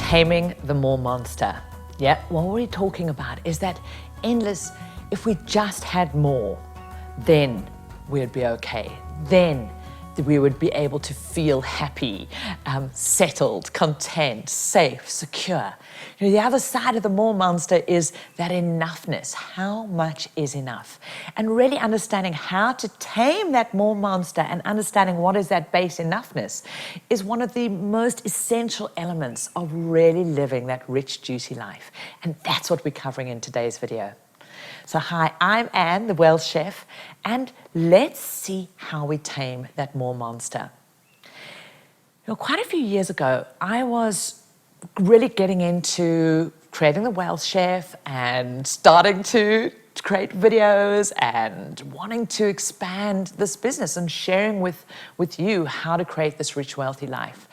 Taming the more monster. Yeah, what we're talking about is that endless, if we just had more, then we'd be okay. Then we would be able to feel happy, settled, content, safe, secure. You know, the other side of the more monster is that enoughness. How much is enough? And really understanding how to tame that more monster and understanding what is that base enoughness is one of the most essential elements of really living that rich, juicy life. And that's what we're covering in today's video. So hi, I'm Anne, the Welsh chef, and let's see how we tame that more monster. You know, quite a few years ago, I was really getting into creating the Welsh chef and starting to create videos and wanting to expand this business and sharing with you how to create this rich, wealthy life.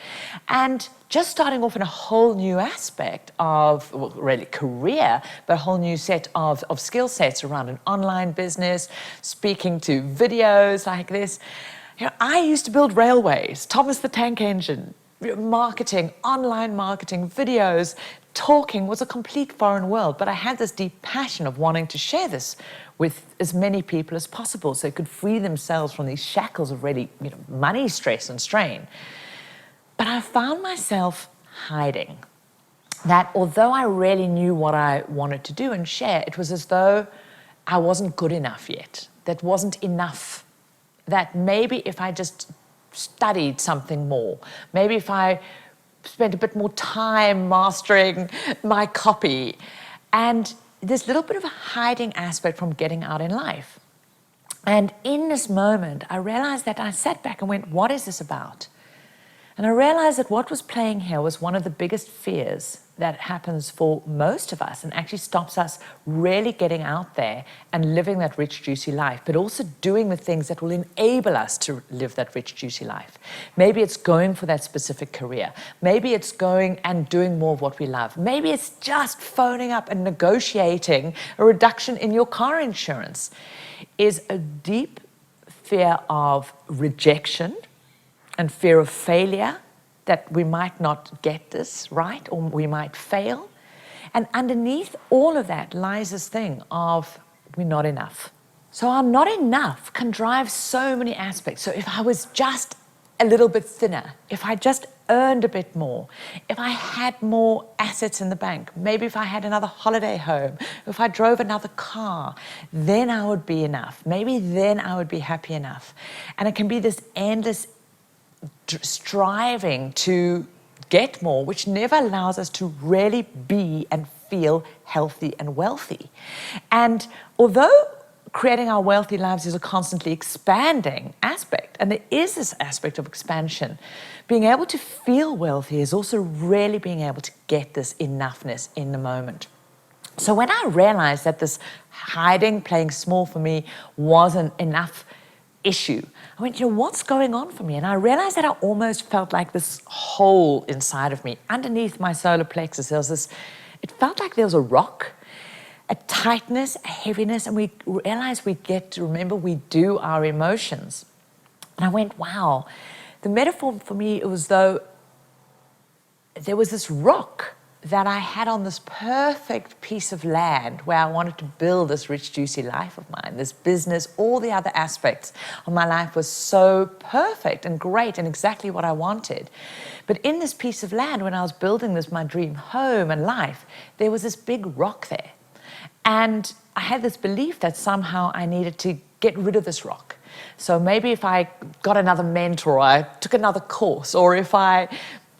And just starting off in a whole new aspect of, well, really career, but a whole new set of skill sets around an online business, speaking to videos like this. You know, I used to build railways, Thomas the Tank Engine, marketing, online marketing, videos, talking was a complete foreign world, but I had this deep passion of wanting to share this with as many people as possible so they could free themselves from these shackles of really, money stress and strain. But I found myself hiding. That although I really knew what I wanted to do and share, it was as though I wasn't good enough yet. That wasn't enough. That maybe if I just studied something more, maybe if I spent a bit more time mastering my copy, and this little bit of a hiding aspect from getting out in life. And in this moment, I realized that I sat back and went, what is this about? And I realized that what was playing here was one of the biggest fears that happens for most of us and actually stops us really getting out there and living that rich, juicy life, but also doing the things that will enable us to live that rich, juicy life. Maybe it's going for that specific career. Maybe it's going and doing more of what we love. Maybe it's just phoning up and negotiating a reduction in your car insurance. Is a deep fear of rejection and fear of failure, that we might not get this right or we might fail. And underneath all of that lies this thing of we're not enough. So our not enough can drive so many aspects. So if I was just a little bit thinner, if I just earned a bit more, if I had more assets in the bank, maybe if I had another holiday home, if I drove another car, then I would be enough. Maybe then I would be happy enough. And it can be this endless striving to get more, which never allows us to really be and feel healthy and wealthy. And although creating our wealthy lives is a constantly expanding aspect, and there is this aspect of expansion, being able to feel wealthy is also really being able to get this enoughness in the moment. So when I realized that this hiding, playing small for me wasn't enough issue, I went, what's going on for me? And I realized that I almost felt like this hole inside of me, underneath my solar plexus. There was this, it felt like there was a rock, a tightness, a heaviness, and we realized we get to remember we do our emotions. And I went, wow. The metaphor for me, it was though there was this rock that I had on this perfect piece of land where I wanted to build this rich, juicy life of mine, this business, all the other aspects of my life was so perfect and great and exactly what I wanted. But in this piece of land, when I was building this, my dream home and life, there was this big rock there. And I had this belief that somehow I needed to get rid of this rock. So maybe if I got another mentor, or I took another course, or if I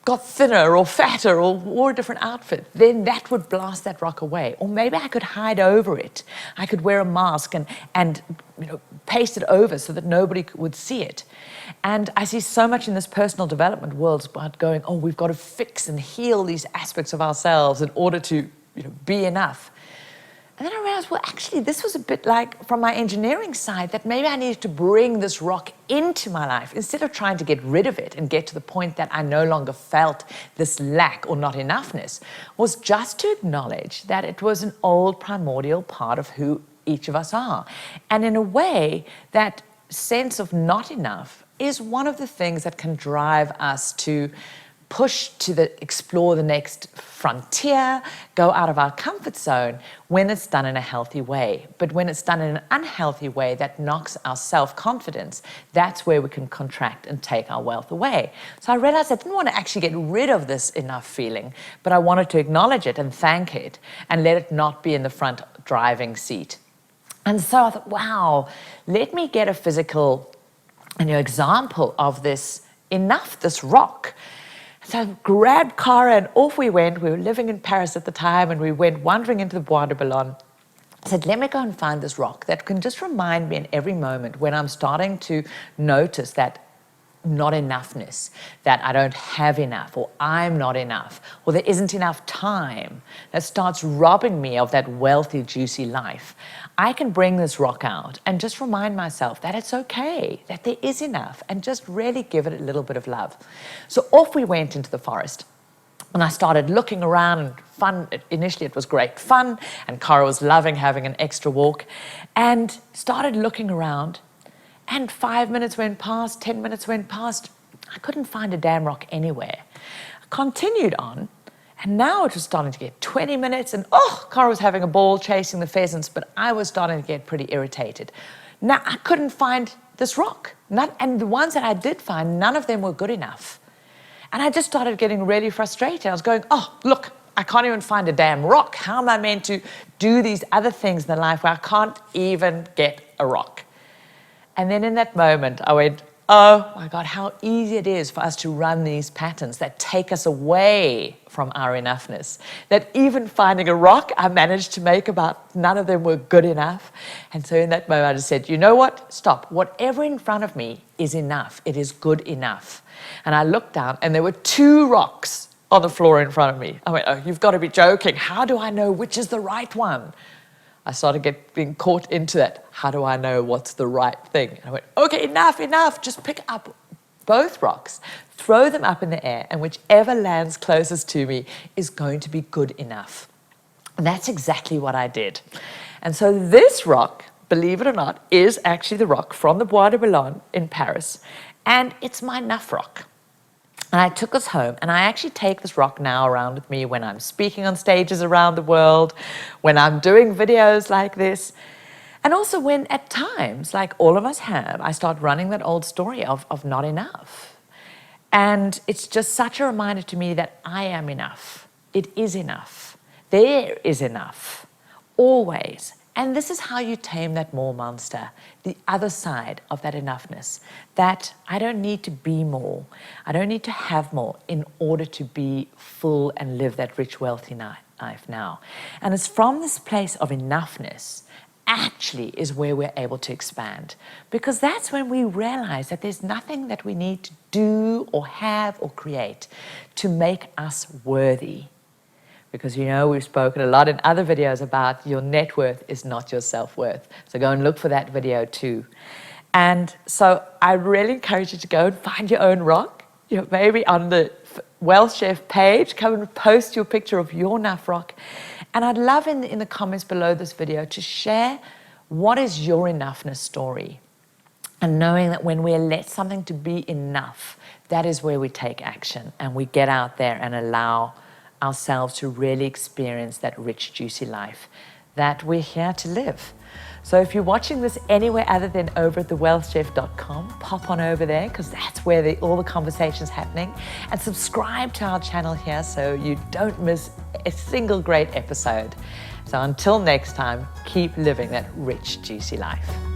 got thinner or fatter or wore a different outfit, then that would blast that rock away. Or maybe I could hide over it. I could wear a mask and paste it over so that nobody would see it. And I see so much in this personal development world about going, oh, we've got to fix and heal these aspects of ourselves in order to be enough. And then I realized, well, actually, this was a bit like from my engineering side that maybe I needed to bring this rock into my life instead of trying to get rid of it and get to the point that I no longer felt this lack or not enoughness, was just to acknowledge that it was an old primordial part of who each of us are. And in a way, that sense of not enough is one of the things that can drive us to push to explore the next frontier, go out of our comfort zone when it's done in a healthy way. But when it's done in an unhealthy way that knocks our self-confidence, that's where we can contract and take our wealth away. So I realized I didn't want to actually get rid of this enough feeling, but I wanted to acknowledge it and thank it and let it not be in the front driving seat. And so I thought, wow, let me get a physical example of this enough, this rock. So I grabbed Cara and off we went. We were living in Paris at the time, and we went wandering into the Bois de Boulogne. I said, let me go and find this rock that can just remind me in every moment when I'm starting to notice that not enoughness, that I don't have enough, or I'm not enough, or there isn't enough time, that starts robbing me of that wealthy, juicy life. I can bring this rock out and just remind myself that it's okay, that there is enough, and just really give it a little bit of love. So off we went into the forest. And I started looking around, and fun. Initially it was great fun, and Cara was loving having an extra walk, and started looking around. And 5 minutes went past, 10 minutes went past. I couldn't find a damn rock anywhere. I continued on, and now it was starting to get 20 minutes, and Cara was having a ball chasing the pheasants, but I was starting to get pretty irritated. Now, I couldn't find this rock. And the ones that I did find, none of them were good enough. And I just started getting really frustrated. I was going, look, I can't even find a damn rock. How am I meant to do these other things in life where I can't even get a rock? And then in that moment, I went, oh my God, how easy it is for us to run these patterns that take us away from our enoughness. That even finding a rock, I managed to make about none of them were good enough. And so in that moment, I just said, you know what? Stop. Whatever in front of me is enough. It is good enough. And I looked down, and there were 2 rocks on the floor in front of me. I went, oh, you've got to be joking. How do I know which is the right one? I started being caught into that. How do I know what's the right thing? And I went, okay, enough. Just pick up both rocks, throw them up in the air, and whichever lands closest to me is going to be good enough. And that's exactly what I did. And so this rock, believe it or not, is actually the rock from the Bois de Boulogne in Paris. And it's my Nuff rock. And I took this home, and I actually take this rock now around with me when I'm speaking on stages around the world, when I'm doing videos like this, and also when at times, like all of us have, I start running that old story of not enough. And it's just such a reminder to me that I am enough. It is enough. There is enough. Always. And this is how you tame that more monster, the other side of that enoughness, that I don't need to be more, I don't need to have more in order to be full and live that rich, wealthy life now. And it's from this place of enoughness actually is where we're able to expand, because that's when we realize that there's nothing that we need to do or have or create to make us worthy. Because we've spoken a lot in other videos about your net worth is not your self-worth. So go and look for that video too. And so I really encourage you to go and find your own rock. Maybe on the Wealth Chef page, come and post your picture of your Nuff rock. And I'd love in the comments below this video to share what is your enoughness story. And knowing that when we let something to be enough, that is where we take action and we get out there and allow ourselves to really experience that rich, juicy life that we're here to live. So if you're watching this anywhere other than over at thewealthchef.com, pop on over there, because that's where all the conversation's happening, and subscribe to our channel here so you don't miss a single great episode. So until next time, keep living that rich, juicy life.